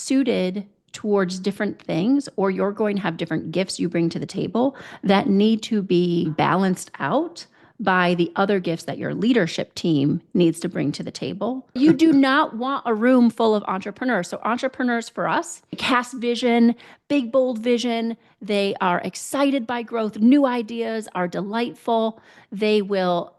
suited towards different things, or you're going to have different gifts you bring to the table that need to be balanced out by the other gifts that your leadership team needs to bring to the table. You do not want a room full of entrepreneurs. So entrepreneurs for us cast vision, big, bold vision. They are excited by growth. New ideas are delightful. They will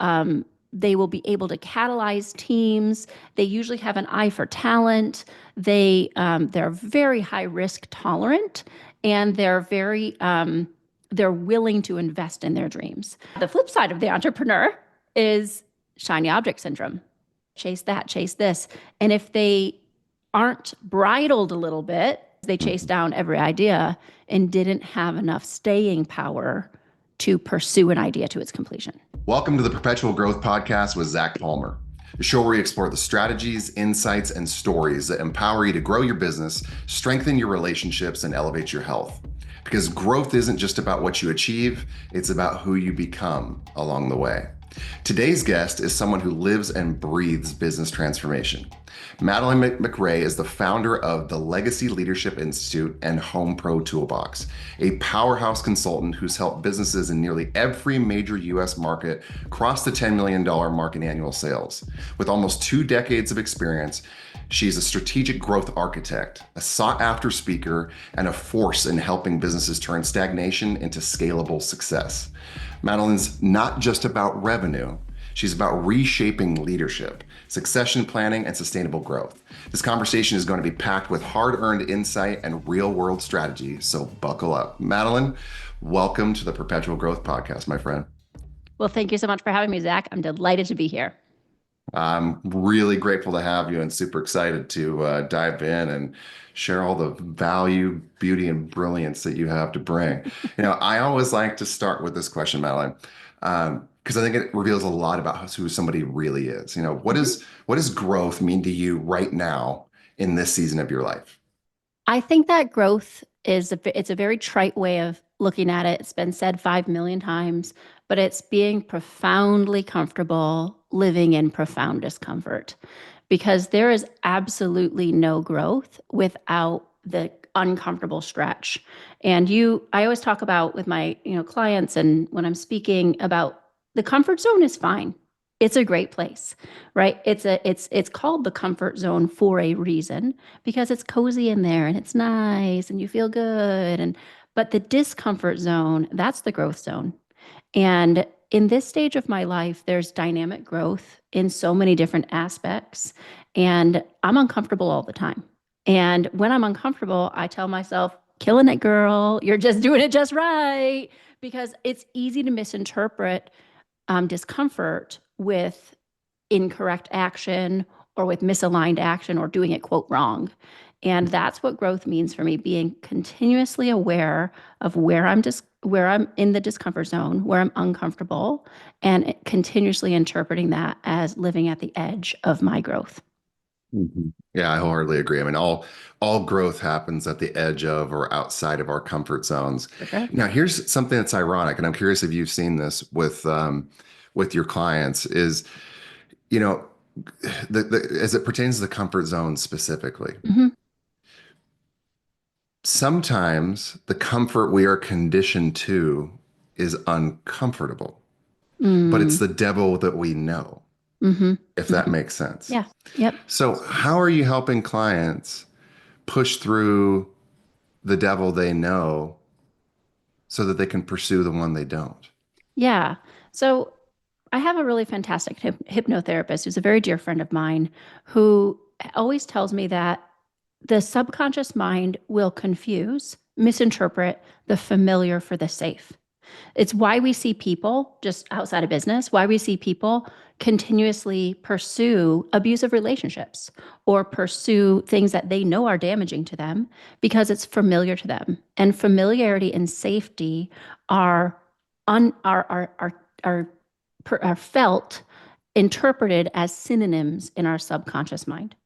be able to catalyze teams. They usually have an eye for talent. They're very high risk tolerant, and they're willing to invest in their dreams. The flip side of the entrepreneur is shiny object syndrome. Chase that, chase this. And if they aren't bridled a little bit, they chase down every idea and didn't have enough staying power to pursue an idea to its completion. Welcome to the Perpetual Growth Podcast with Zac Palmer, the show where we explore the strategies, insights, and stories that empower you to grow your business, strengthen your relationships, and elevate your health. Because growth isn't just about what you achieve, it's about who you become along the way. Today's guest is someone who lives and breathes business transformation. Madeleine MacRae is the founder of the Legacy Leadership Institute and Home Pro Toolbox, a powerhouse consultant who's helped businesses in nearly every major U.S. market cross the $10 million mark in annual sales. With almost 2 decades of experience, she's a strategic growth architect, a sought-after speaker, and a force in helping businesses turn stagnation into scalable success. Madeleine's not just about revenue. She's about reshaping leadership, succession planning, and sustainable growth. This conversation is going to be packed with hard-earned insight and real-world strategy, so buckle up. Madeleine, welcome to the Perpetual Growth Podcast, my friend. Well, thank you so much for having me, Zac. I'm delighted to be here. I'm really grateful to have you and super excited to dive in and share all the value, beauty, and brilliance that you have to bring. I always like to start with this question, Madeleine, because I think it reveals a lot about who somebody really is. What does growth mean to you right now in this season of your life? I think that growth it's a very trite way of looking at it. It's been said 5 million times, but it's being profoundly comfortable living in profound discomfort, because there is absolutely no growth without the uncomfortable stretch. And I always talk about with my clients, and when I'm speaking, about the comfort zone is fine. It's a great place, right? It's called the comfort zone for a reason, because it's cozy in there and it's nice and you feel good. But the discomfort zone, that's the growth zone. And in this stage of my life, there's dynamic growth in so many different aspects, and I'm uncomfortable all the time. And when I'm uncomfortable, I tell myself, killing it, girl, you're just doing it just right, because it's easy to misinterpret discomfort with incorrect action or with misaligned action or doing it, quote, wrong. And that's what growth means for me, being continuously aware of where I'm in the discomfort zone, where I'm uncomfortable, and continuously interpreting that as living at the edge of my growth. Mm-hmm. Yeah, I wholeheartedly agree. I mean, all growth happens at the edge of or outside of our comfort zones. Okay. Now, here's something that's ironic, and I'm curious if you've seen this with your clients, is, as it pertains to the comfort zone specifically. Mm-hmm. Sometimes the comfort we are conditioned to is uncomfortable, but it's the devil that we know, if that makes sense. Yeah. Yep. So how are you helping clients push through the devil they know so that they can pursue the one they don't? Yeah. So I have a really fantastic hypnotherapist who's a very dear friend of mine, who always tells me that the subconscious mind will confuse, misinterpret the familiar for the safe. It's why we see people, just outside of business, why we see people continuously pursue abusive relationships or pursue things that they know are damaging to them, because it's familiar to them. And familiarity and safety are felt, interpreted as synonyms in our subconscious mind.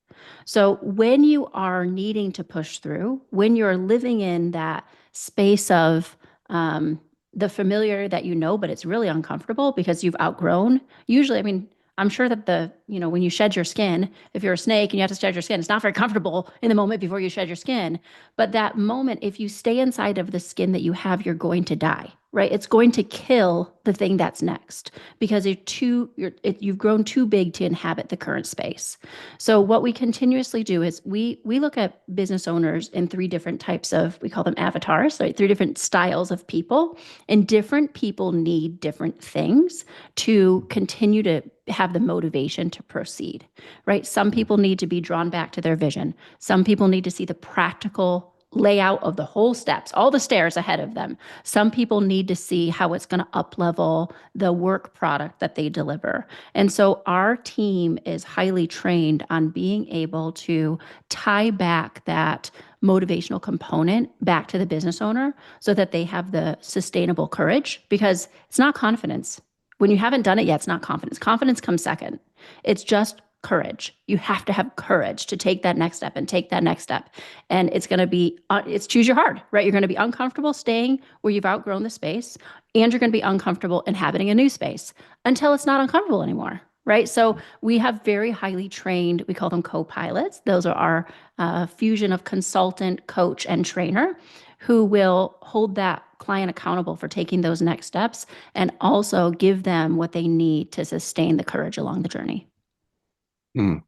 So when you are needing to push through, when you're living in that space of the familiar that but it's really uncomfortable because you've outgrown, usually, I'm sure that when you shed your skin, if you're a snake and you have to shed your skin, it's not very comfortable in the moment before you shed your skin. But that moment, if you stay inside of the skin that you have, you're going to die, right? It's going to kill the thing that's next because you've grown too big to inhabit the current space. So what we continuously do is we look at business owners in three different types of, we call them avatars, right? Three different styles of people, and different people need different things to continue to have the motivation to proceed, right? Some people need to be drawn back to their vision. Some people need to see the practical layout of the whole steps, all the stairs ahead of them. Some people need to see how it's going to up level the work product that they deliver. And so our team is highly trained on being able to tie back that motivational component back to the business owner so that they have the sustainable courage, because it's not confidence. When you haven't done it yet, it's not confidence. Confidence comes second. It's just courage. You have to have courage to take that next step and take that next step. And it's going to be, it's choose your hard, right? You're going to be uncomfortable staying where you've outgrown the space, and you're going to be uncomfortable inhabiting a new space until it's not uncomfortable anymore, right? So we have very highly trained, we call them co-pilots. Those are our fusion of consultant, coach, and trainer who will hold that client accountable for taking those next steps and also give them what they need to sustain the courage along the journey. Mm.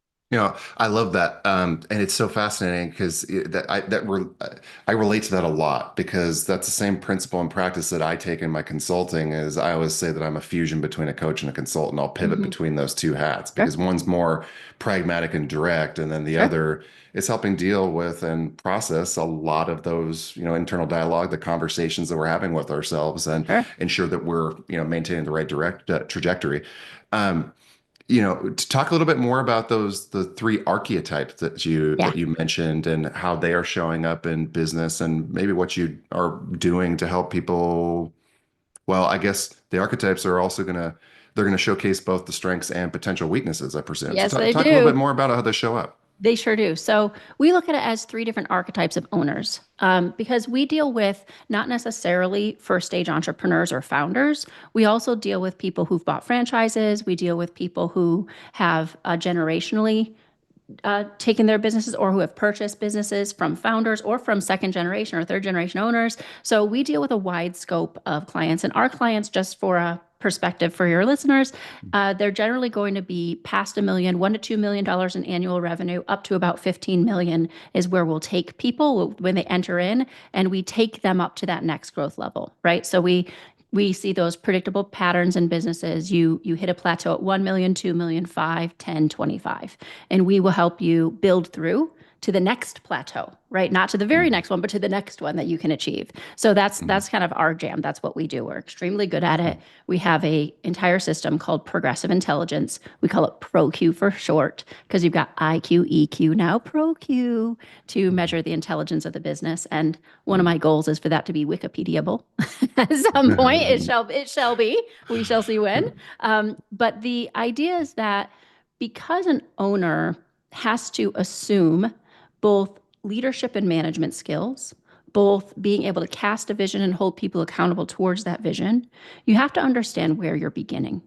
I love that, and it's so fascinating because I relate to that a lot because that's the same principle and practice that I take in my consulting. Is I always say that I'm a fusion between a coach and a consultant. I'll pivot between those two hats because Sure. one's more pragmatic and direct, and then the Sure. other is helping deal with and process a lot of those, internal dialogue, the conversations that we're having with ourselves, and Sure. ensure that we're, maintaining the right direct trajectory. Um, to talk a little bit more about the three archetypes that you Yeah. mentioned and how they are showing up in business and maybe what you are doing to help people. Well, I guess the archetypes are also they're gonna showcase both the strengths and potential weaknesses, I presume. So Yes, they talk a little bit do. more about how they show up. They sure do. So we look at it as three different archetypes of owners, because we deal with not necessarily first stage entrepreneurs or founders. We also deal with people who've bought franchises. We deal with people who have generationally taken their businesses or who have purchased businesses from founders or from second generation or third generation owners. So we deal with a wide scope of clients, and our clients, just for a perspective for your listeners, they're generally going to be past $1 million, $1 to $2 million in annual revenue, up to about 15 million is where we'll take people when they enter in, and we take them up to that next growth level, right? So we see those predictable patterns in businesses. You hit a plateau at 1 million, 2 million, 5, 10, 25, and we will help you build through to the next plateau, right? Not to the very Mhm. next one, but to the next one that you can achieve. So that's kind of our jam. That's what we do. We're extremely good at it. We have a entire system called progressive intelligence. We call it ProQ for short because you've got IQ, EQ, now ProQ to measure the intelligence of the business. And one of my goals is for that to be Wikipediable. At some point, it shall be. We shall see when. But the idea is that because an owner has to assume both leadership and management skills, both being able to cast a vision and hold people accountable towards that vision, you have to understand where you're beginning.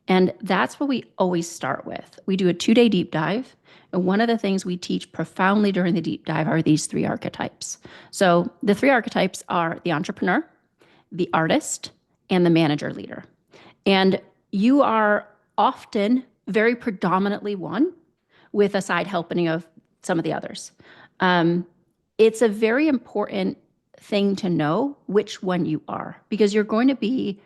And that's what we always start with. We do a 2-day deep dive. And one of the things we teach profoundly during the deep dive are these three archetypes. So the three archetypes are the entrepreneur, the artist, and the manager leader. And you are often very predominantly one with a side helping of some of the others. It's a very important thing to know which one you are, because you're going to be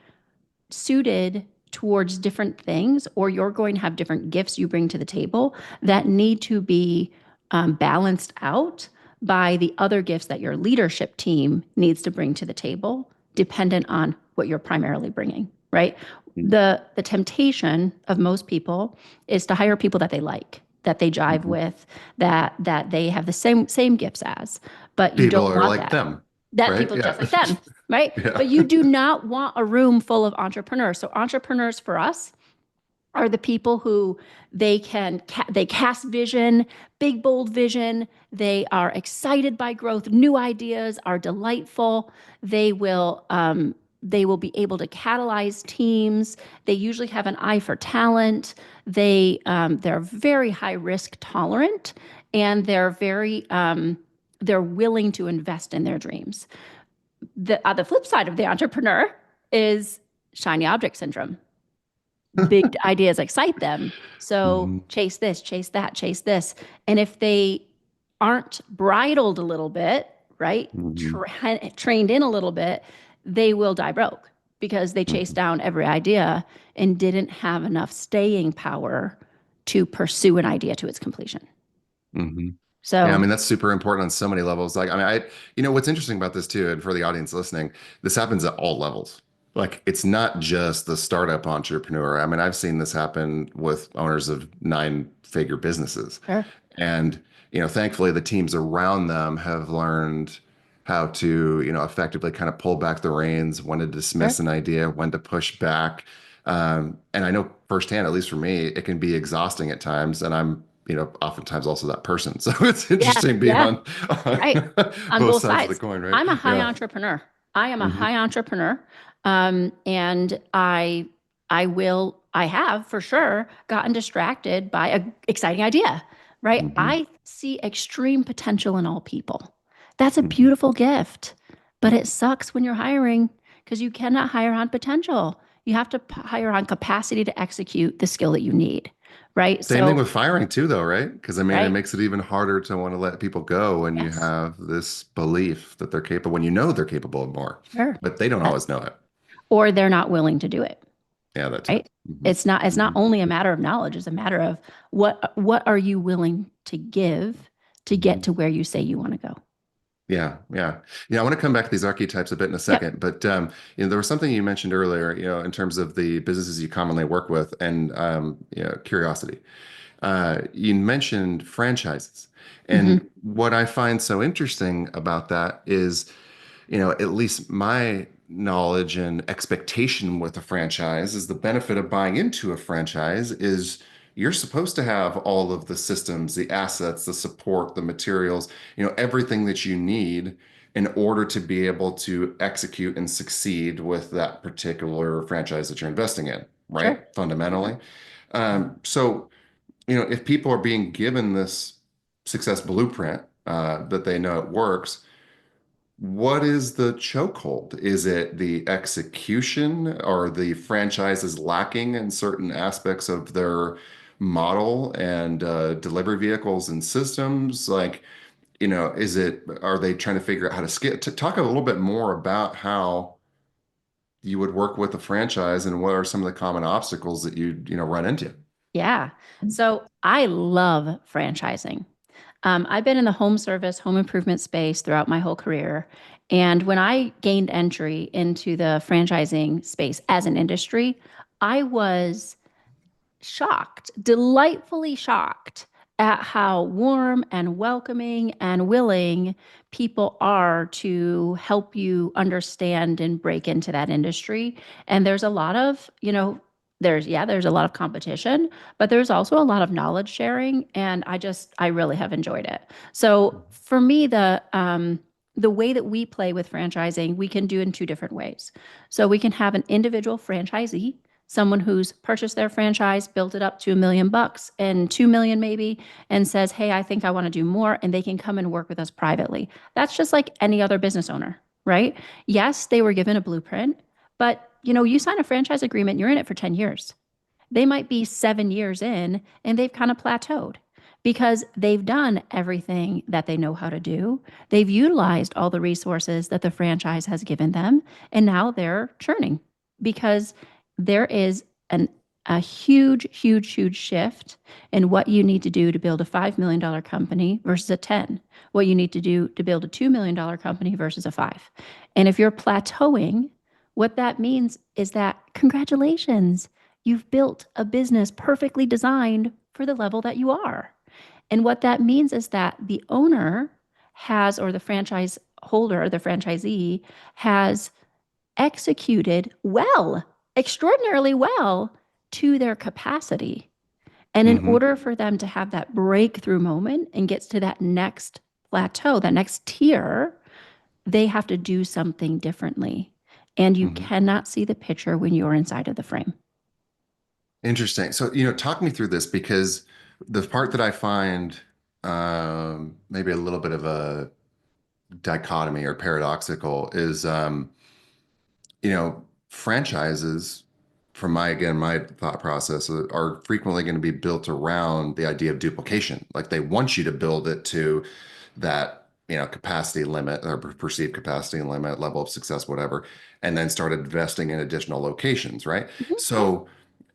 suited towards different things, or you're going to have different gifts you bring to the table that need to be balanced out by the other gifts that your leadership team needs to bring to the table, dependent on what you're primarily bringing, right? The temptation of most people is to hire people that they like, that they jive Mhm. with, that they have the same gifts as, but you People don't are want like that. them, That right? people Yeah. just like them, right? Yeah. But you do not want a room full of entrepreneurs. So entrepreneurs for us are the people who they cast vision, big bold vision. They are excited by growth. New ideas are delightful. They will They will be able to catalyze teams. They usually have an eye for talent. They're very high risk tolerant, and they're willing to invest in their dreams. The flip side of the entrepreneur is shiny object syndrome. Big ideas excite them. So chase this, chase that, chase this. And if they aren't bridled a little bit, right? Trained in a little bit, they will die broke because they chased down every idea and didn't have enough staying power to pursue an idea to its completion. So yeah, I mean, that's super important on so many levels. Like, I mean, what's interesting about this too, and for the audience listening, this happens at all levels. Like, it's not just the startup entrepreneur. I mean, I've seen this happen with owners of 9-figure businesses. sure. And, thankfully the teams around them have learned how to, effectively kind of pull back the reins, when to dismiss an idea, when to push back. And I know firsthand, at least for me, it can be exhausting at times. And I'm, oftentimes also that person. So it's interesting being on right. On both both sides of sides. the coin, right? I'm a high entrepreneur. I am a high entrepreneur. And I have for sure gotten distracted by an exciting idea, right? I see extreme potential in all people. That's a beautiful gift, but it sucks when you're hiring because you cannot hire on potential. You have to hire on capacity to execute the skill that you need, right? Same thing with firing too, though, right? Because I mean, it makes it even harder to want to let people go when you have this belief that they're capable, when they're capable of more, but they don't always know it. Or they're not willing to do it. Yeah, that's right. It's not only a matter of knowledge, it's a matter of what are you willing to give to get to where you say you want to go. Yeah. I want to come back to these archetypes a bit in a second, but there was something you mentioned earlier, in terms of the businesses you commonly work with and curiosity. You mentioned franchises, and what I find so interesting about that is, at least my knowledge and expectation with a franchise is the benefit of buying into a franchise is you're supposed to have all of the systems, the assets, the support, the materials, everything that you need in order to be able to execute and succeed with that particular franchise that you're investing in, right? Sure. Fundamentally. So, if people are being given this success blueprint, that they know it works, what is the chokehold? Is it the execution, or the franchise is lacking in certain aspects of their model and delivery vehicles and systems? Like, are they trying to figure out how to scale? To talk a little bit more about how you would work with a franchise and what are some of the common obstacles that you run into? Yeah. So I love franchising. I've been in the home service, home improvement space throughout my whole career. And when I gained entry into the franchising space as an industry, I was shocked, delightfully shocked at how warm and welcoming and willing people are to help you understand and break into that industry. And there's a lot of, there's a lot of competition, but there's also a lot of knowledge sharing. And I really have enjoyed it. So for me, the way that we play with franchising, we can do in two different ways. So we can have an individual franchisee, someone who's purchased their franchise, built it up to $1 million and 2 million maybe, and says, hey, I think I want to do more. And they can come and work with us privately. That's just like any other business owner, right? Yes, they were given a blueprint, but you sign a franchise agreement, you're in it for 10 years. They might be 7 years in and they've kind of plateaued because they've done everything that they know how to do. They've utilized all the resources that the franchise has given them. And now they're churning because there is a huge, huge, huge shift in what you need to do to build a $5 million company versus a 10, what you need to do to build a $2 million company versus a 5. And if you're plateauing, what that means is that congratulations, you've built a business perfectly designed for the level that you are. And what that means is that the owner has, or the franchise holder, the franchisee has executed well, extraordinarily well to their capacity. And in order for them to have that breakthrough moment and get to that next plateau, that next tier, they have to do something differently. and you Mhm. cannot see the picture when you're inside of the frame. Interesting. So, talk me through this because the part that I find maybe a little bit of a dichotomy or paradoxical is franchises, from my thought process, are frequently going to be built around the idea of duplication. Like they want you to build it to that, capacity limit or perceived capacity limit, level of success, whatever, and then start investing in additional locations, right? Mhm. Yeah. So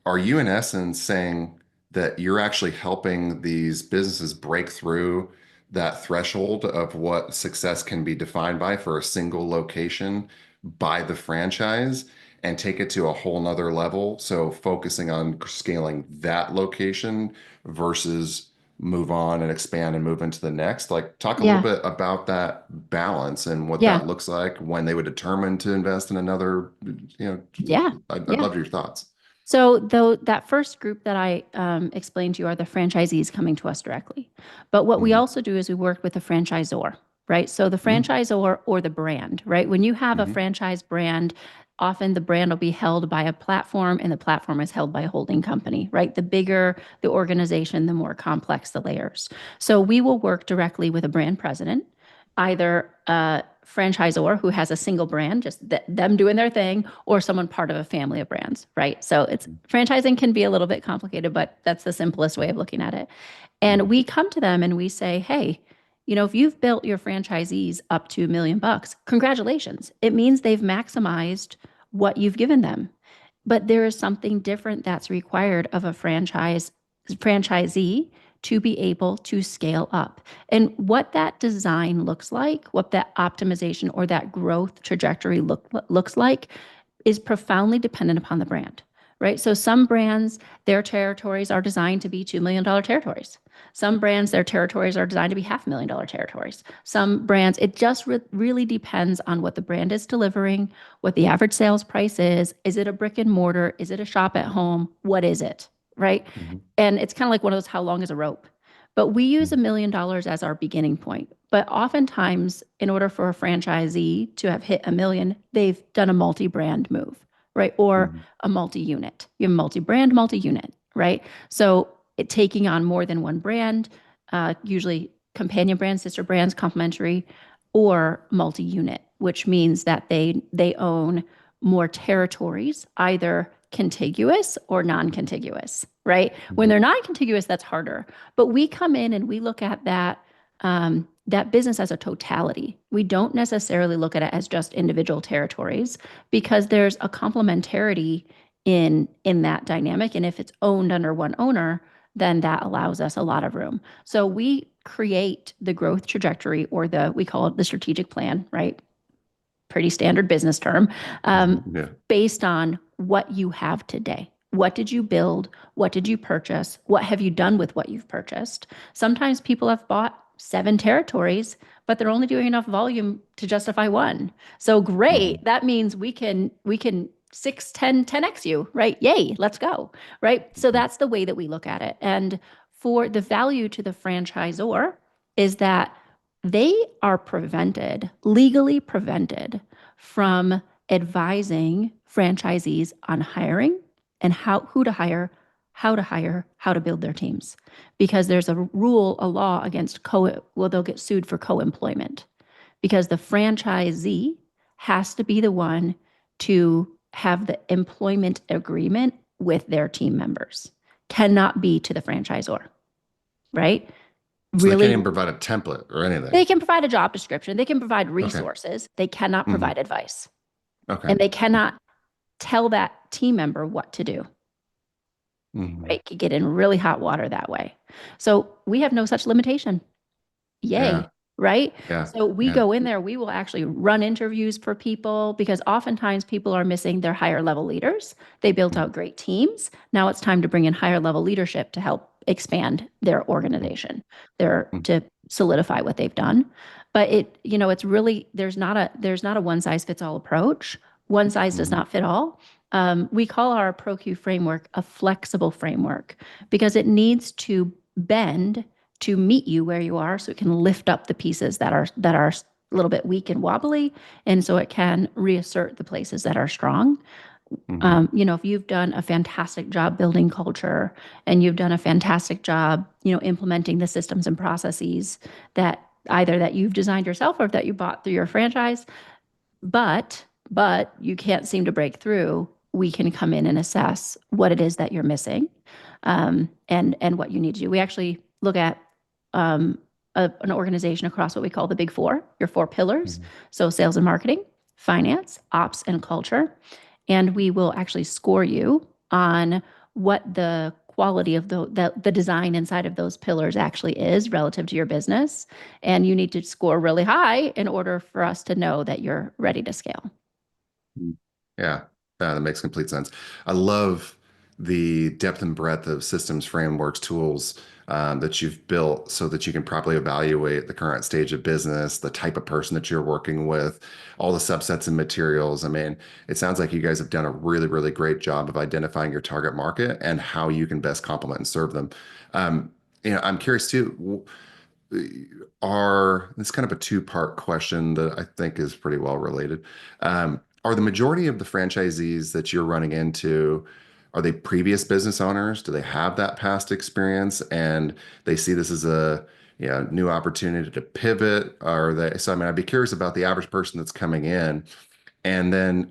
are you in essence saying that you're actually helping these businesses break through that threshold of what success can be defined by for a single location by the franchise and take it to a whole nother level? So focusing on scaling that location versus move on and expand and move into the next. Like talk a little Yeah. bit about that balance and what Yeah. that looks like when they would determine to invest in another, you know, Yeah. I'd Yeah. love your thoughts. So, though that first group that I explained to you are the franchisees coming to us directly. But what we Mhm. also do is we work with the franchisor, right? So, the Mhm. franchisor or the brand, right? When you have a Mhm. franchise brand, often the brand will be held by a platform and the platform is held by a holding company, right? The bigger the organization, the more complex the layers. So, we will work directly with a brand president, either a franchisor who has a single brand, just them doing their thing, or someone part of a family of brands, right? So it's franchising can be a little bit complicated, but that's the simplest way of looking at it. And Mhm. we come to them and we say, hey, if you've built your franchisees up to $1 million, congratulations. It means they've maximized what you've given them. But there is something different that's required of a franchisee to be able to scale up. And what that design looks like, what that optimization or that growth trajectory looks like is profoundly dependent upon the brand, right? So some brands, their territories are designed to be $2 million territories. Some brands, their territories are designed to be $500,000 territories. Some brands, it just really depends on what the brand is delivering, what the average sales price is. Is it a brick and mortar? Is it a shop at home? What is it, right? Mhm. And it's kind of like one of those, how long is a rope? But we use $1 million as our beginning point. But oftentimes, in order for a franchisee to have hit 1 million, they've done a multi-brand move, right? Or Mhm. a multi-unit. You have multi-brand, multi-unit, right? So taking on more than one brand, usually companion brands, sister brands, complementary, or multi-unit, which means that they own more territories, either contiguous or non-contiguous, right? When Mhm. they're non-contiguous, that's harder. But we come in and we look at that business as a totality. We don't necessarily look at it as just individual territories because there's a complementarity in that dynamic. And if it's owned under one owner, then that allows us a lot of room. So we create the growth trajectory, or we call it the strategic plan, right? Pretty standard business term, Yeah. based on what you have today. What did you build? What did you purchase? What have you done with what you've purchased? Sometimes people have bought 7 territories, but they're only doing enough volume to justify one. So great. Mhm. That means we can 6, 10, 10x you, right? Yay, let's go. Right. So Mhm. that's the way that we look at it. And for the value to the franchisor is that they are legally prevented from advising franchisees on hiring and who to hire, how to build their teams. Because there's a law against they'll get sued for co-employment because the franchisee has to be the one to have the employment agreement with their team members. Cannot be to the franchisor, right? So they can't Really, even provide a template or anything. they can provide a job description, they can provide Okay. resources, they cannot Mhm. provide advice, Okay. and they cannot tell that team member what to do. Mhm. Right? Could get in really hot water that way. So we have no such limitation. Yay, Yeah. right? Yeah. So we Yeah. go in there, we will actually run interviews for people because oftentimes people are missing their higher level leaders. They built Mhm. out great teams. Now it's time to bring in higher level leadership to help expand their organization, Mhm. to solidify what they've done. But it's really there's not a one size fits all approach. One size does Mhm. not fit all. We call our ProQ framework a flexible framework because it needs to bend to meet you where you are so it can lift up the pieces that are a little bit weak and wobbly, and so it can reassert the places that are strong. Mhm. If you've done a fantastic job building culture and you've done a fantastic job, implementing the systems and processes that either that you've designed yourself or that you bought through your franchise, but you can't seem to break through, we can come in and assess what it is that you're missing, and what you need to do. We actually look at um, an organization across what we call the big four, your four pillars. Mhm. So sales and marketing, finance, ops, and culture. And we will actually score you on what the quality of the design inside of those pillars actually is relative to your business. And you need to score really high in order for us to know that you're ready to scale. Yeah, that makes complete sense. I love the depth and breadth of systems, frameworks, tools that you've built so that you can properly evaluate the current stage of business, the type of person that you're working with, all the subsets and materials. I mean, it sounds like you guys have done a really, really great job of identifying your target market and how you can best complement and serve them. Um, I'm curious too. Are This kind of a two-part question that I think is pretty well related. Are the majority of the franchisees that you're running into, are they previous business owners? Do they have that past experience and they see this as a new opportunity to pivot? Are they, so I mean, I'd be curious about the average person that's coming in. And then,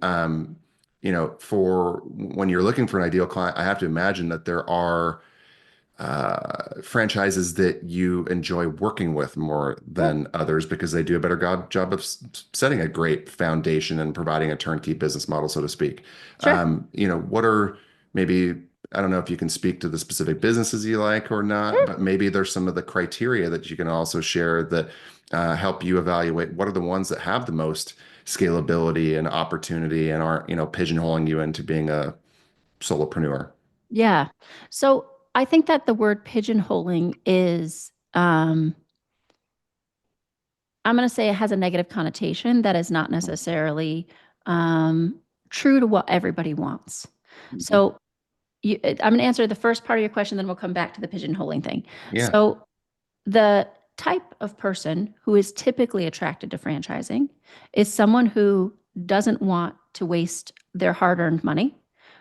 for when you're looking for an ideal client, I have to imagine that there are franchises that you enjoy working with more Sure. than others because they do a better job of setting a great foundation and providing a turnkey business model, so to speak. Sure. What are maybe, I don't know if you can speak to the specific businesses you like or not, Sure. but maybe there's some of the criteria that you can also share that help you evaluate what are the ones that have the most scalability and opportunity and aren't, pigeonholing you into being a solopreneur. Yeah. So I think that the word pigeonholing is, I'm going to say it has a negative connotation that is not necessarily um, true to what everybody wants. Mhm. So I'm going to answer the first part of your question, then we'll come back to the pigeonholing thing. Yeah. So the type of person who is typically attracted to franchising is someone who doesn't want to waste their hard earned money,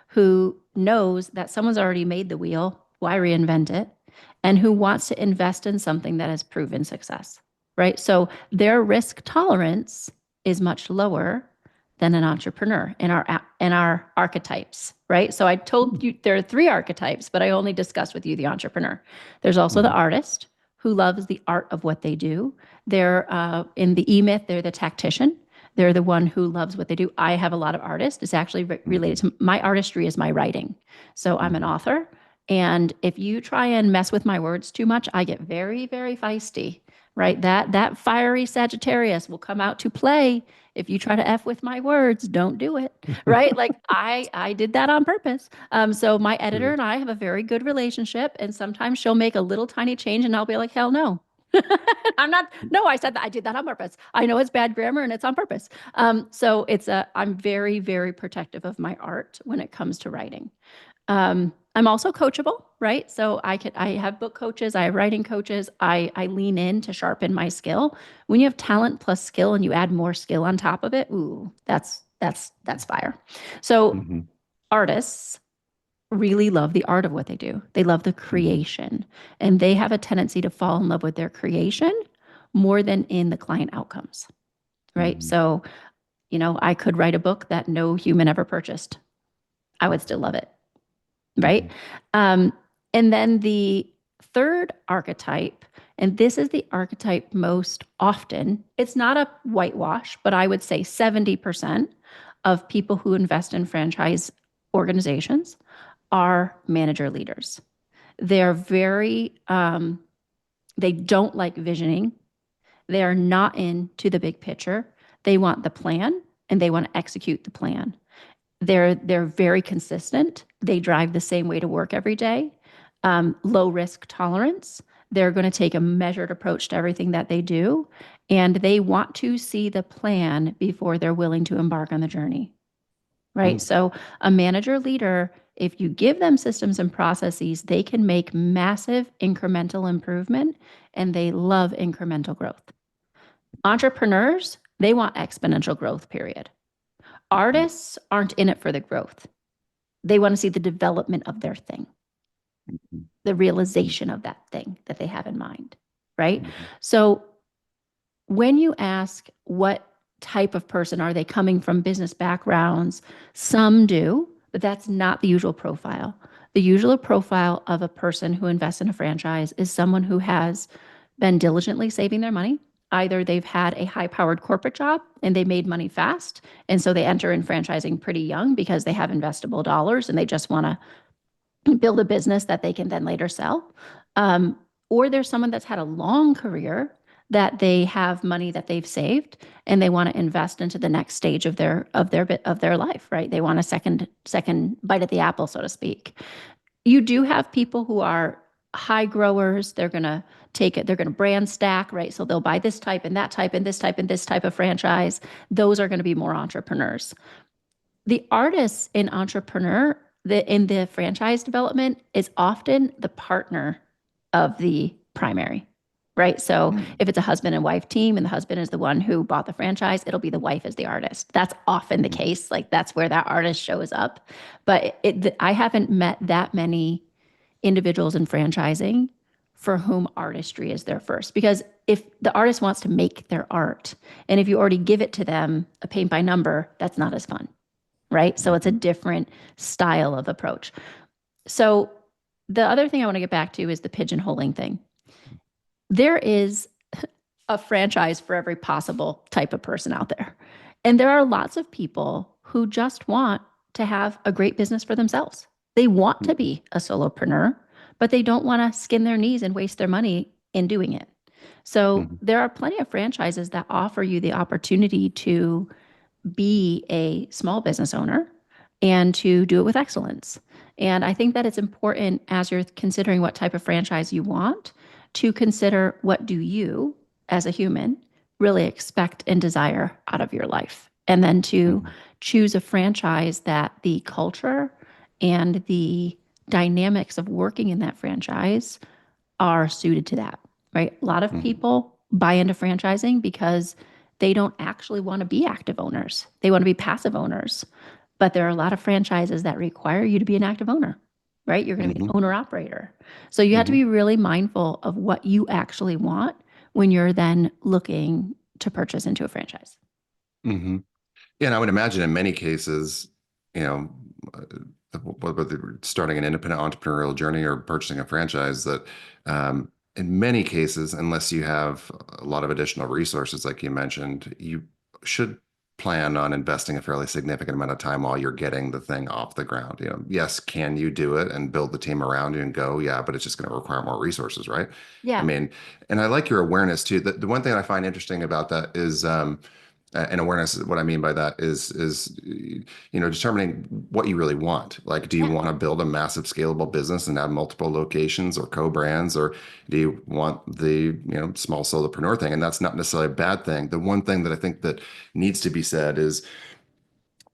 who knows that someone's already made the wheel, why reinvent it, and who wants to invest in something that has proven success, right? So their risk tolerance is much lower than an entrepreneur in our archetypes, right? So I told you there are three archetypes, but I only discussed with you the entrepreneur. There's also the Mhm. artist who loves the art of what they do. They're in the E-Myth, they're the tactician. They're the one who loves what they do. I have a lot of artists. It's actually related Mhm. to my artistry is my writing. So I'm an Mhm. author. And if you try and mess with my words too much, I get very, very feisty, right? That fiery Sagittarius will come out to play if you try to F with my words. Don't do it, right? Like I did that on purpose. So my editor Sure. and I have a very good relationship, and sometimes she'll make a little tiny change, and I'll be like, hell no. I'm not, no, I said that I did that on purpose. I know it's bad grammar and it's on purpose. So I'm very, very protective of my art when it comes to writing. I'm also coachable, right? So I have book coaches, I have writing coaches. I lean in to sharpen my skill. When you have talent plus skill and you add more skill on top of it, ooh, that's fire. So Mhm. artists really love the art of what they do. They love the Mhm. creation, and they have a tendency to fall in love with their creation more than in the client outcomes, right? Mhm. So, I could write a book that no human ever purchased. I would still love it, right? Mhm. Um, and then the third archetype, and this is the archetype most often, it's not a whitewash, but I would say 70% of people who invest in franchise organizations are manager leaders. They're they don't like visioning. They are not into the big picture. They want the plan and they want to execute the plan. They're very consistent. They drive the same way to work every day. Low risk tolerance. They're going to take a measured approach to everything that they do, and they want to see the plan before they're willing to embark on the journey. Right. Mm. So a manager leader, if you give them systems and processes, they can make massive incremental improvement, and they love incremental growth. Entrepreneurs, they want exponential growth, period. Artists aren't in it for the growth. They want to see the development of their thing, the realization of that thing that they have in mind, right? So when you ask what type of person are they coming from, business backgrounds, some do, but that's not the usual profile. The usual profile of a person who invests in a franchise is someone who has been diligently saving their money. Either they've had a high-powered corporate job and they made money fast, and so they enter in franchising pretty young because they have investable dollars and they just want to build a business that they can then later sell. Or there's someone that's had a long career that they have money that they've saved and they want to invest into the next stage of their life, right? They want a second bite at the apple, so to speak. You do have people who are high growers. They're going to take it. They're going to brand stack, right? So they'll buy this type and that type and this type and this type of franchise. Those are going to be more entrepreneurs. The artists in in the franchise development is often the partner of the primary, right? So if it's a husband and wife team and the husband is the one who bought the franchise, it'll be the wife as the artist. That's often the case. Like that's where that artist shows up. But I haven't met that many individuals in franchising for whom artistry is their first. Because if the artist wants to make their art, and if you already give it to them, a paint by number, that's not as fun, right? So it's a different style of approach. So the other thing I want to get back to is the pigeonholing thing. There is a franchise for every possible type of person out there. And there are lots of people who just want to have a great business for themselves. They want to be a solopreneur, but they don't want to skin their knees and waste their money in doing it. So there are plenty of franchises that offer you the opportunity to be a small business owner and to do it with excellence. And I think that it's important as you're considering what type of franchise you want to consider what do you as a human really expect and desire out of your life. And then to choose a franchise that the culture and the dynamics of working in that franchise are suited to that, right? A lot of people buy into franchising because they don't actually want to be active owners. They want to be passive owners. But there are a lot of franchises that require you to be an active owner, right? You're going to be an owner operator. So you have to be really mindful of what you actually want when you're then looking to purchase into a franchise. Yeah, and I would imagine in many cases, you know, whether they're starting an independent entrepreneurial journey or purchasing a franchise, that in many cases, unless you have a lot of additional resources, like you mentioned, you should plan on investing a fairly significant amount of time while you're getting the thing off the ground. You know, yes, can you do it and build the team around you and go? Yeah, but it's just going to require more resources, right? Yeah. I mean, and I like your awareness too. The one thing I find interesting about that is, and awareness, what I mean by that is determining what you really want. Like, do you want to build a massive scalable business and have multiple locations or co-brands, or do you want the small solopreneur thing? And that's not necessarily a bad thing. The one thing that I think that needs to be said is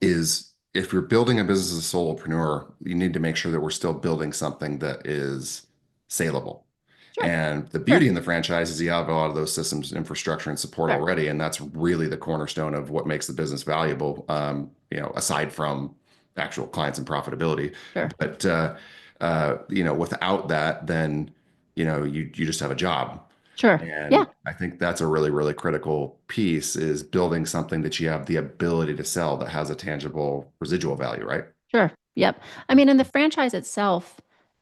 if you're building a business as a solopreneur, you need to make sure that we're still building something that is saleable. Sure. And the beauty in the franchise is you have a lot of those systems, infrastructure, and support already, and that's really the cornerstone of what makes the business valuable. Aside from actual clients and profitability. Sure. But without that, then you just have a job. Sure. And I think that's a really, really critical piece, is building something that you have the ability to sell that has a tangible residual value, right? Sure. Yep. I mean, and the franchise itself,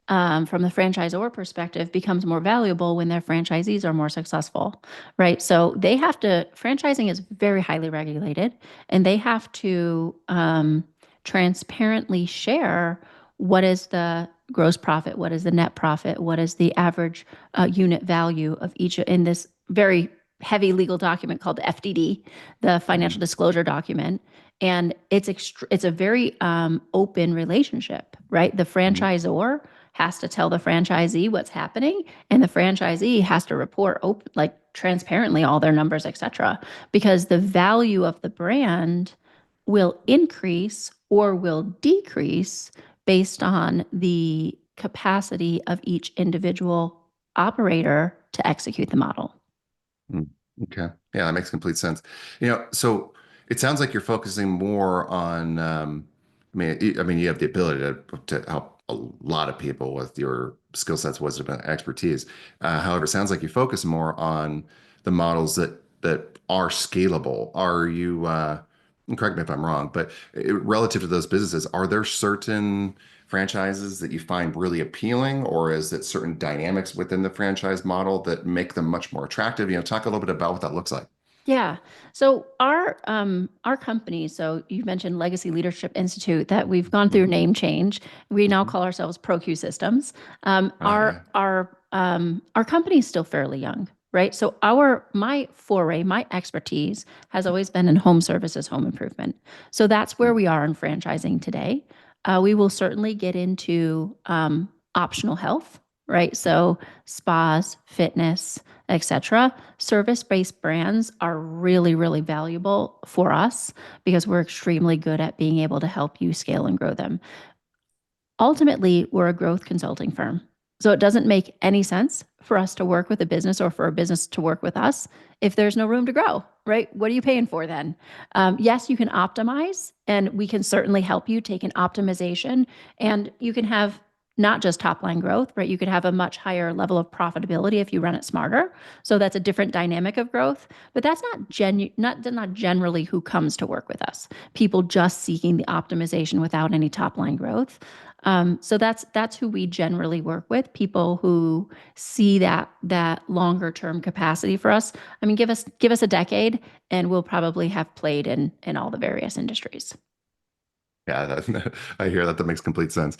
from the franchisor perspective, becomes more valuable when their franchisees are more successful, right? So franchising is very highly regulated, and they have to transparently share what is the gross profit, what is the net profit, what is the average unit value of each in this very heavy legal document called the FDD, the financial disclosure document. And it's a very open relationship, right? The franchisor has to tell the franchisee what's happening, and the franchisee has to report transparently all their numbers, et cetera, because the value of the brand will increase or will decrease based on the capacity of each individual operator to execute the model. Okay. Yeah, that makes complete sense. So it sounds like you're focusing more on, I mean, you have the ability to help a lot of people with your skill sets, wisdom, and expertise. However, it sounds like you focus more on the models that are scalable. Are you, and correct me if I'm wrong, but relative to those businesses, are there certain franchises that you find really appealing, or is it certain dynamics within the franchise model that make them much more attractive? Talk a little bit about what that looks like. Yeah. So our company, so you mentioned Legacy Leadership Institute, that we've gone through a Hmm. name change. We now Hmm. call ourselves ProQ Systems. Um, Ah, our yeah. our our company is still fairly young, right? So my expertise has always been in home services, home improvement. So that's where we are in franchising today. We will certainly get into optional health, right? So spas, fitness, etc. Service-based brands are really, really valuable for us because we're extremely good at being able to help you scale and grow them. Ultimately, we're a growth consulting firm. So it doesn't make any sense for us to work with a business or for a business to work with us if there's no room to grow, right? What are you paying for then? Yes, you can optimize, and we can certainly help you take an optimization, and you can have not just top line growth, right? You could have a much higher level of profitability if you run it smarter. So that's a different dynamic of growth, but that's not generally who comes to work with us. People just seeking the optimization without any top line growth. So that's who we generally work with. People who see that longer term capacity for us. I mean, give us a decade, and we'll probably have played in all the various industries. Yeah, I hear that. That makes complete sense.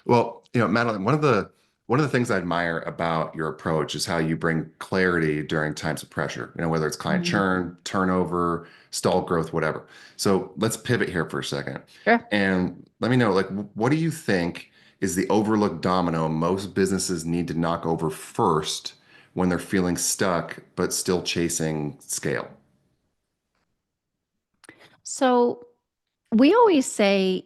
Well, Madeline, one of the things I admire about your approach is how you bring clarity during times of pressure. Whether it's client Mhm. churn, turnover, stalled growth, whatever. So let's pivot here for a second, Sure. and let me know, like, what do you think is the overlooked domino most businesses need to knock over first when they're feeling stuck but still chasing scale? So we always say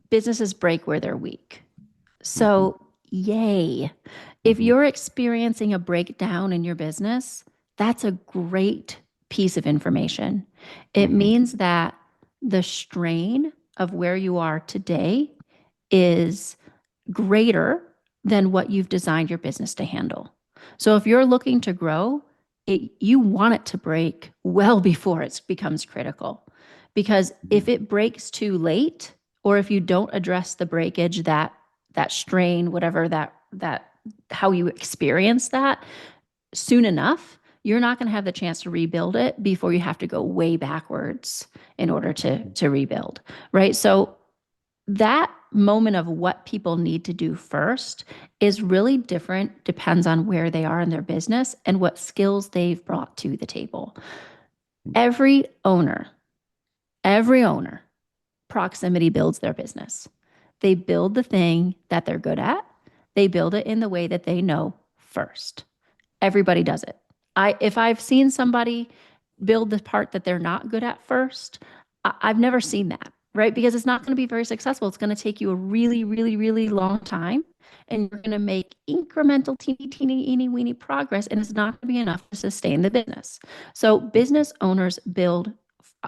businesses break where they're weak. Hmm. So, yay. If Hmm. you're experiencing a breakdown in your business, that's a great piece of information. It Hmm. means that the strain of where you are today is greater than what you've designed your business to handle. So if you're looking to grow, you want it to break well before it becomes critical. Because if it breaks too late, or if you don't address the breakage, that strain, whatever that how you experience that soon enough, you're not going to have the chance to rebuild it before you have to go way backwards in order to rebuild, right? So that moment of what people need to do first is really different, depends on where they are in their business and what skills they've brought to the table. Every owner, every owner, proximity builds their business. They build the thing that they're good at, they build it in the way that they know first. Everybody does it. If I've seen somebody build the part that they're not good at first, I've never seen that, right? Because it's not going to be very successful. It's going to take you a really, really, really long time, and you're going to make incremental, teeny, teeny, eeny, weeny progress, and it's not going to be enough to sustain the business. So business owners build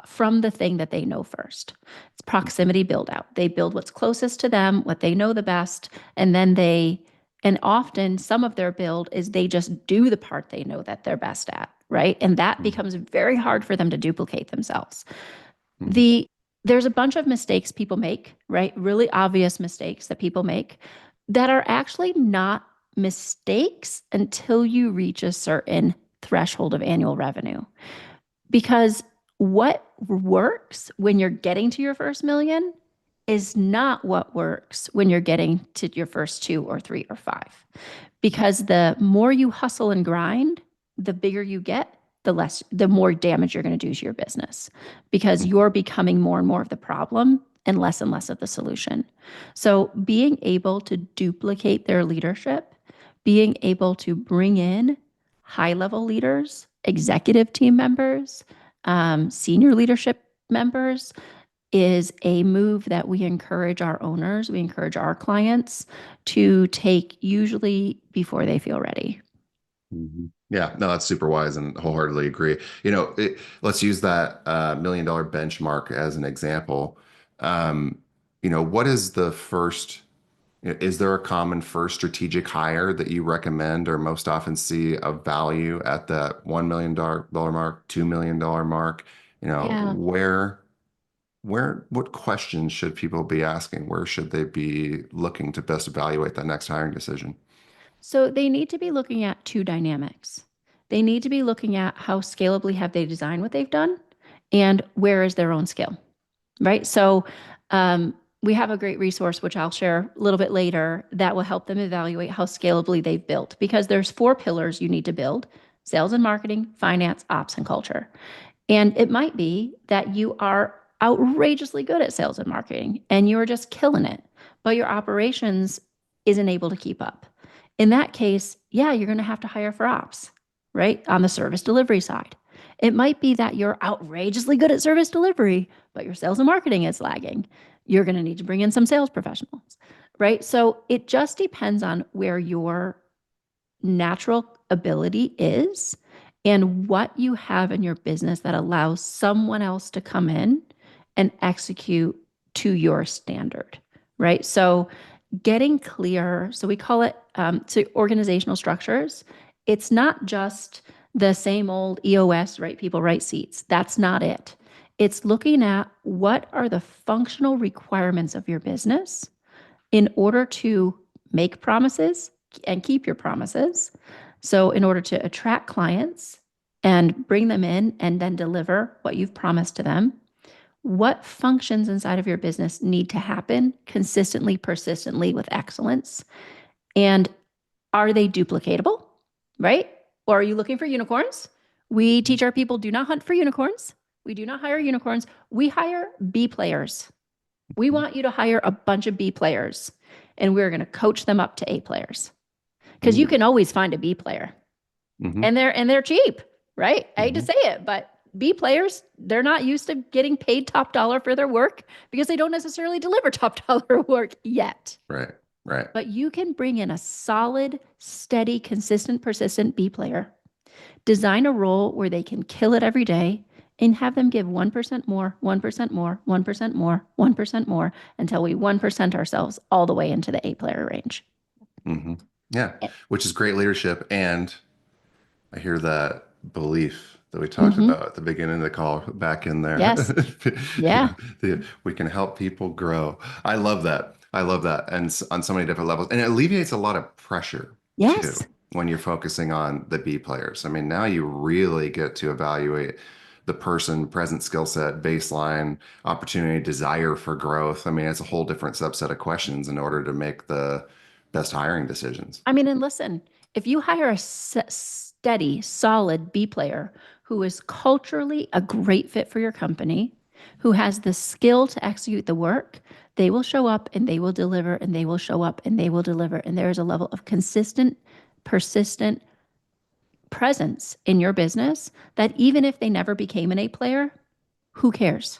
from the thing that they know first. It's proximity build out. They build what's closest to them, what they know the best, and then and often some of their build is they just do the part they know that they're best at, right? And that becomes very hard for them to duplicate themselves. Hmm. The There's a bunch of mistakes people make, right? Really obvious mistakes that people make that are actually not mistakes until you reach a certain threshold of annual revenue. Because what works when you're getting to your first million is not what works when you're getting to your first two or three or five. Because the more you hustle and grind, the bigger you get, the more damage you're going to do to your business because you're becoming more and more of the problem and less of the solution. So being able to duplicate their leadership, being able to bring in high level leaders, executive team members, senior leadership members is a move that we encourage our owners, we encourage our clients to take usually before they feel ready. Yeah, no, that's super wise and wholeheartedly agree. Let's use that $1 million benchmark as an example. Um, what is the first, is there a common first strategic hire that you recommend or most often see of value at that $1 million mark, $2 million mark? Yeah. What questions should people be asking? Where should they be looking to best evaluate that next hiring decision? So they need to be looking at two dynamics. They need to be looking at how scalably have they designed what they've done and where is their own skill, right? So we have a great resource, which I'll share a little bit later, that will help them evaluate how scalably they've built because there's four pillars you need to build: sales and marketing, finance, ops, and culture. And it might be that you are outrageously good at sales and marketing and you are just killing it, but your operations isn't able to keep up. In that case, yeah, you're going to have to hire for ops, right? On the service delivery side. It might be that you're outrageously good at service delivery, but your sales and marketing is lagging. You're going to need to bring in some sales professionals, right? So it just depends on where your natural ability is and what you have in your business that allows someone else to come in and execute to your standard, right? So getting clear, so we call it to organizational structures. It's not just the same old EOS, right? People write seats. That's not it. It's looking at what are the functional requirements of your business in order to make promises and keep your promises. So, in order to attract clients and bring them in and then deliver what you've promised to them, what functions inside of your business need to happen consistently, persistently with excellence? And are they duplicatable, right? Or are you looking for unicorns? We teach our people, do not hunt for unicorns. We do not hire unicorns. We hire B players. We want you to hire a bunch of B players and we're going to coach them up to A players because you Ooh. can always find a B player Hmm. and they're cheap, right? I hate to Hmm. say it, but B players, they're not used to getting paid top dollar for their work because they don't necessarily deliver top dollar work yet. Right, right. But you can bring in a solid, steady, consistent, persistent B player, design a role where they can kill it every day, and have them give 1% more, 1% more, 1% more, 1% more until we 1% ourselves all the way into the A player range. Hmm. Yeah, Eh, which is great leadership. And I hear that belief that we talked mhm. about at the beginning of the call back in there. Yes. Yeah. We can help people grow. I love that. I love that. And on so many different levels. And it alleviates a lot of pressure too Yes. when you're focusing on the B players. I mean, now you really get to evaluate the person, present skill set, baseline, opportunity, desire for growth. I mean, it's a whole different subset of questions in order to make the best hiring decisions. I mean, and listen, if you hire a steady, solid B player who is culturally a great fit for your company, who has the skill to execute the work, they will show up and they will deliver and they will show up and they will deliver. And there is a level of consistent, persistent presence in your business that even if they never became an A player, who cares?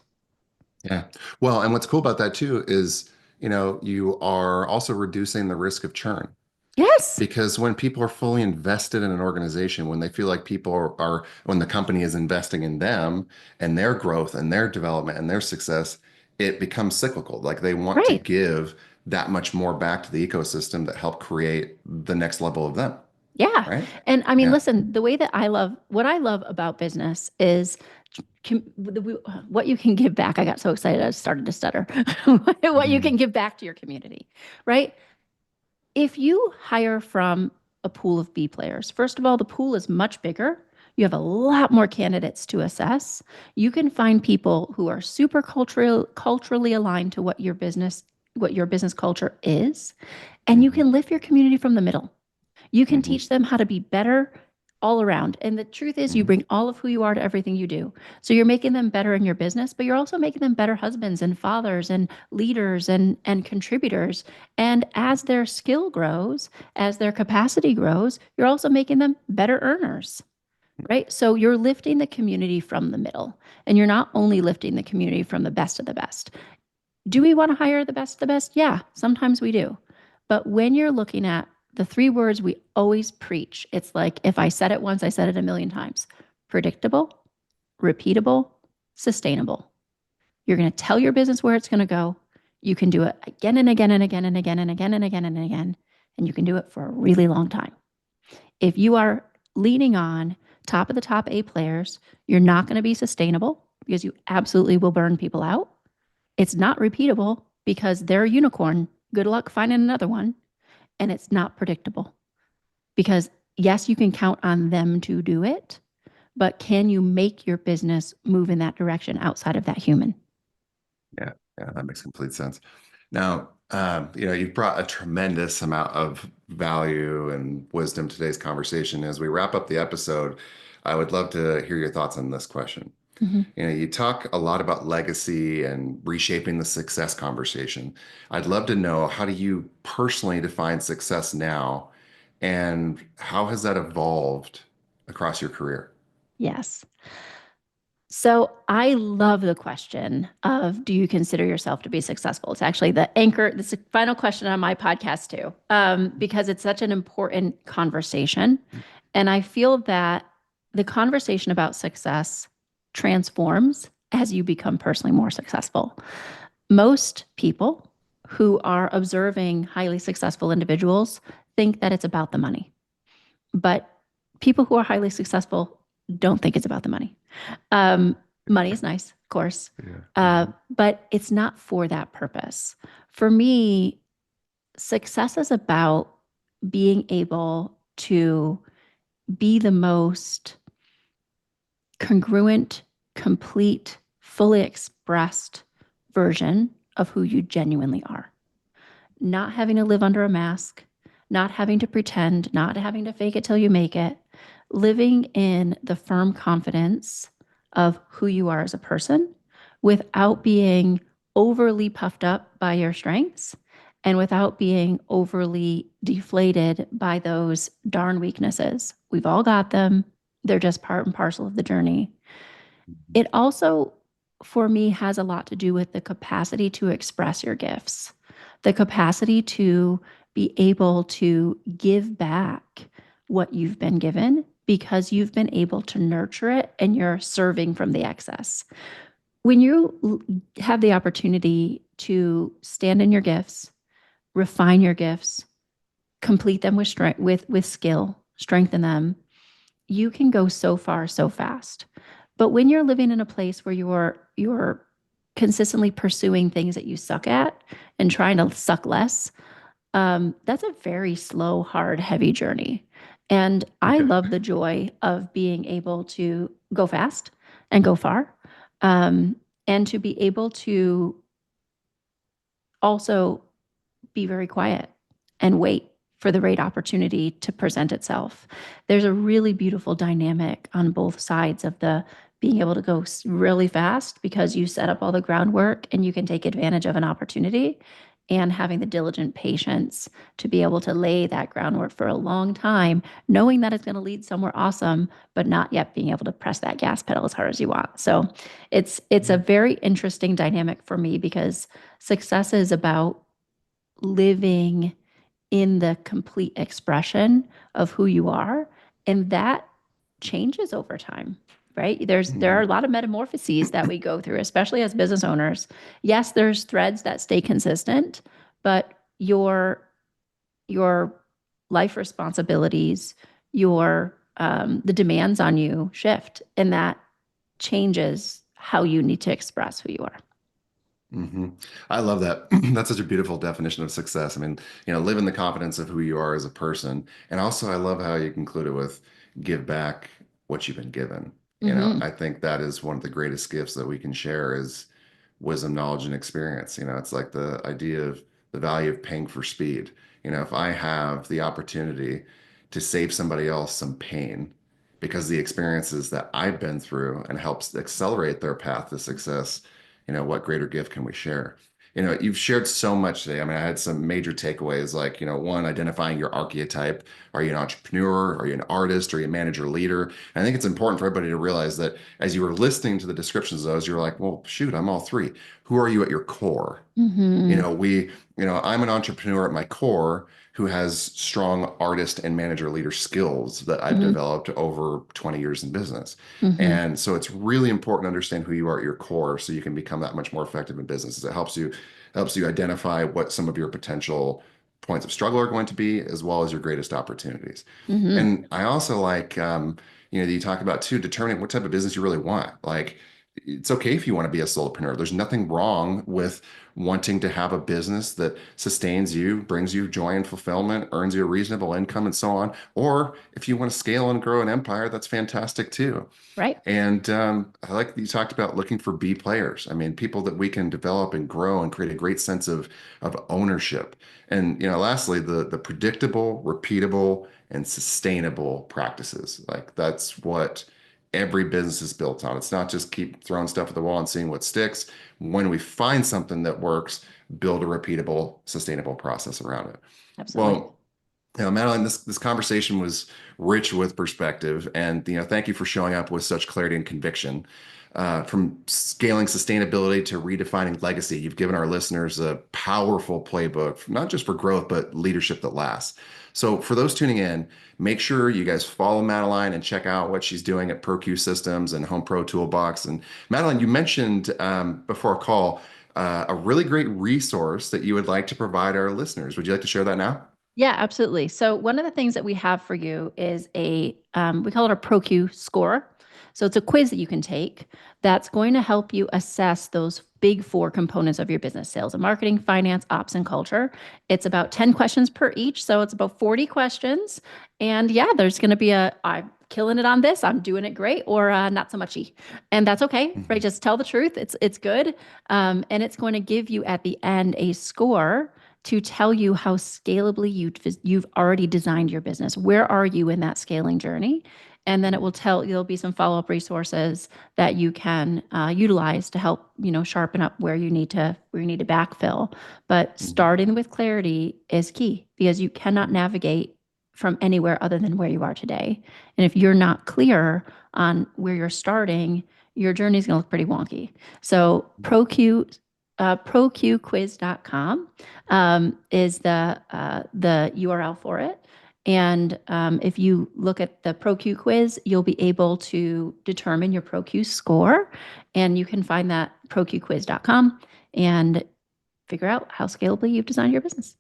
Yeah. Well, and what's cool about that too is, you are also reducing the risk of churn Yes. because when people are fully invested in an organization, when they feel like when the company is investing in them and their growth and their development and their success, it becomes cyclical. Like they want to Right. give that much more back to the ecosystem that helped create the next level of them, Yeah. right? And I mean, Yeah. listen, the way that what I love about business is what you can give back. I got so excited, I started to stutter. What you Mhm. can give back to your community, right? If you hire from a pool of B players, first of all, the pool is much bigger. You have a lot more candidates to assess. You can find people who are super culturally aligned to what your business culture is, and you Mhm. can lift your community from the middle. You can Mhm. teach them how to be better all around. And the truth is, you Mhm. bring all of who you are to everything you do. So you're making them better in your business, but you're also making them better husbands and fathers and leaders and contributors. And as their skill grows, as their capacity grows, you're also making them better earners. Right. So you're lifting the community from the middle, and you're not only lifting the community from the best of the best. Do we want to hire the best of the best? Yeah, sometimes we do. But when you're looking at the three words we always preach. It's like, if I said it once, I said it a million times: predictable, repeatable, sustainable. You're going to tell your business where it's going to go. You can do it again and again and again and again and again and again and again, and you can do it for a really long time. If you are leaning on top of the top A players, you're not going to be sustainable because you absolutely will burn people out. It's not repeatable because they're a unicorn. Good luck finding another one. And it's not predictable because, yes, you can count on them to do it, but can you make your business move in that direction outside of that human? Yeah, that makes complete sense. Now, you've brought a tremendous amount of value and wisdom to today's conversation. As we wrap up the episode, I would love to hear your thoughts on this question. Mm-hmm. You talk a lot about legacy and reshaping the success conversation. I'd love to know, how do you personally define success now, and how has that evolved across your career? Yes. So I love the question of, do you consider yourself to be successful? It's actually the anchor, the final question on my podcast too, because it's such an important conversation. And I feel that the conversation about success transforms as you become personally more successful. Most people who are observing highly successful individuals think that it's about the money. But people who are highly successful don't think it's about the money. Money is nice, of course, but it's not for that purpose. For me, success is about being able to be the most congruent, complete, fully expressed version of who you genuinely are. Not having to live under a mask, not having to pretend, not having to fake it till you make it, living in the firm confidence of who you are as a person without being overly puffed up by your strengths and without being overly deflated by those darn weaknesses. We've all got them. They're just part and parcel of the journey. It also, for me, has a lot to do with the capacity to express your gifts, the capacity to be able to give back what you've been given because you've been able to nurture it and you're serving from the excess. When you have the opportunity to stand in your gifts, refine your gifts, complete them with strength, with skill, strengthen them, you can go so far so fast. But when you're living in a place where you're consistently pursuing things that you suck at and trying to suck less, that's a very slow, hard, heavy journey. And I love the joy of being able to go fast and go far, and to be able to also be very quiet and wait for the right opportunity to present itself. There's a really beautiful dynamic on both sides of the being able to go really fast because you set up all the groundwork and you can take advantage of an opportunity, and having the diligent patience to be able to lay that groundwork for a long time, knowing that it's going to lead somewhere awesome, but not yet being able to press that gas pedal as hard as you want. So it's a very interesting dynamic for me because success is about living in the complete expression of who you are, and that changes over time. Right? There are a lot of metamorphoses that we go through, especially as business owners. Yes, there's threads that stay consistent, but your life responsibilities, the demands on you shift, and that changes how you need to express who you are. Mm-hmm. I love that. That's such a beautiful definition of success. I mean, live in the confidence of who you are as a person. And also, I love how you conclude it with give back what you've been given. I think that is one of the greatest gifts that we can share is wisdom, knowledge, and experience. It's like the idea of the value of paying for speed. If I have the opportunity to save somebody else some pain because of the experiences that I've been through and helps accelerate their path to success, what greater gift can we share? You've shared so much today. I mean, I had some major takeaways like, one, identifying your archetype. Are you an entrepreneur? Are you an artist? Are you a manager leader? And I think it's important for everybody to realize that as you were listening to the descriptions of those, you're like, well, shoot, I'm all three. who are you at your core? You Mm-hmm. know, I'm an entrepreneur at my core who has strong artist and manager leader skills that I've Mm-hmm. developed over 20 years in business. Mm-hmm. And so it's really important to understand who you are at your core so you can become that much more effective in business. It helps you identify what some of your potential points of struggle are going to be, as well as your greatest opportunities. Mm-hmm. And I also like, that you talk about too, determining what type of business you really want. Like, it's okay if you want to be a solopreneur. There's nothing wrong with wanting to have a business that sustains you, brings you joy and fulfillment, earns you a reasonable income, and so on. Or if you want to scale and grow an empire, that's fantastic too. Right. And I like that you talked about looking for B players. I mean, people that we can develop and grow and create a great sense of ownership. And lastly, the predictable, repeatable, and sustainable practices. Like that's what every business is built on. It's not just keep throwing stuff at the wall and seeing what sticks. When we find something that works, build a repeatable, sustainable process around it. Absolutely. Well, Madeline, this conversation was rich with perspective, and thank you for showing up with such clarity and conviction. From scaling sustainability to redefining legacy, you've given our listeners a powerful playbook, not just for growth, but leadership that lasts. So, for those tuning in, make sure you guys follow Madeline and check out what she's doing at ProQ Systems and Home Pro Toolbox. And Madeline, you mentioned before our call a really great resource that you would like to provide our listeners. Would you like to share that now? Yeah, absolutely. So one of the things that we have for you is we call it a ProQ score. So it's a quiz that you can take that's going to help you assess those big four components of your business: sales and marketing, finance, ops, and culture. It's about 10 questions per each. So it's about 40 questions. And yeah, there's going to be I'm killing it on this, I'm doing it great, or not so muchy. And that's okay, right? Mhm. Just tell the truth. It's good. And it's going to give you at the end a score to tell you how scalably you've already designed your business. Where are you in that scaling journey? And then it will there'll be some follow-up resources that you can utilize to help, sharpen up where you need to backfill. But Mhm. starting with clarity is key because you cannot navigate from anywhere other than where you are today. And if you're not clear on where you're starting, your journey is going to look pretty wonky. So proqquiz.com is the URL for it. And if you look at the ProQ quiz, you'll be able to determine your ProQ score. And you can find that proqquiz.com and figure out how scalably you've designed your business.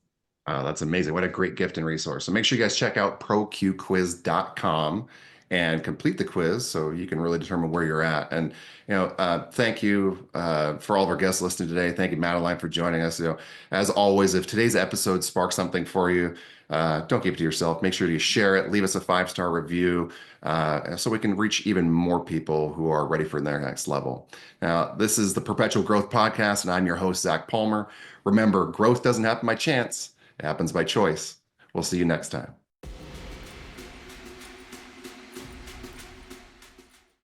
Oh, that's amazing. What a great gift and resource. So make sure you guys check out proqquiz.com and complete the quiz so you can really determine where you're at. And, thank you for all of our guests listening today. Thank you, Madeline, for joining us. As always, if today's episode sparks something for you, don't keep it to yourself. Make sure you share it, leave us a 5-star review so we can reach even more people who are ready for their next level. Now, this is the Perpetual Growth Podcast, and I'm your host, Zac Palmer. Remember, growth doesn't happen by chance. It happens by choice. We'll see you next time.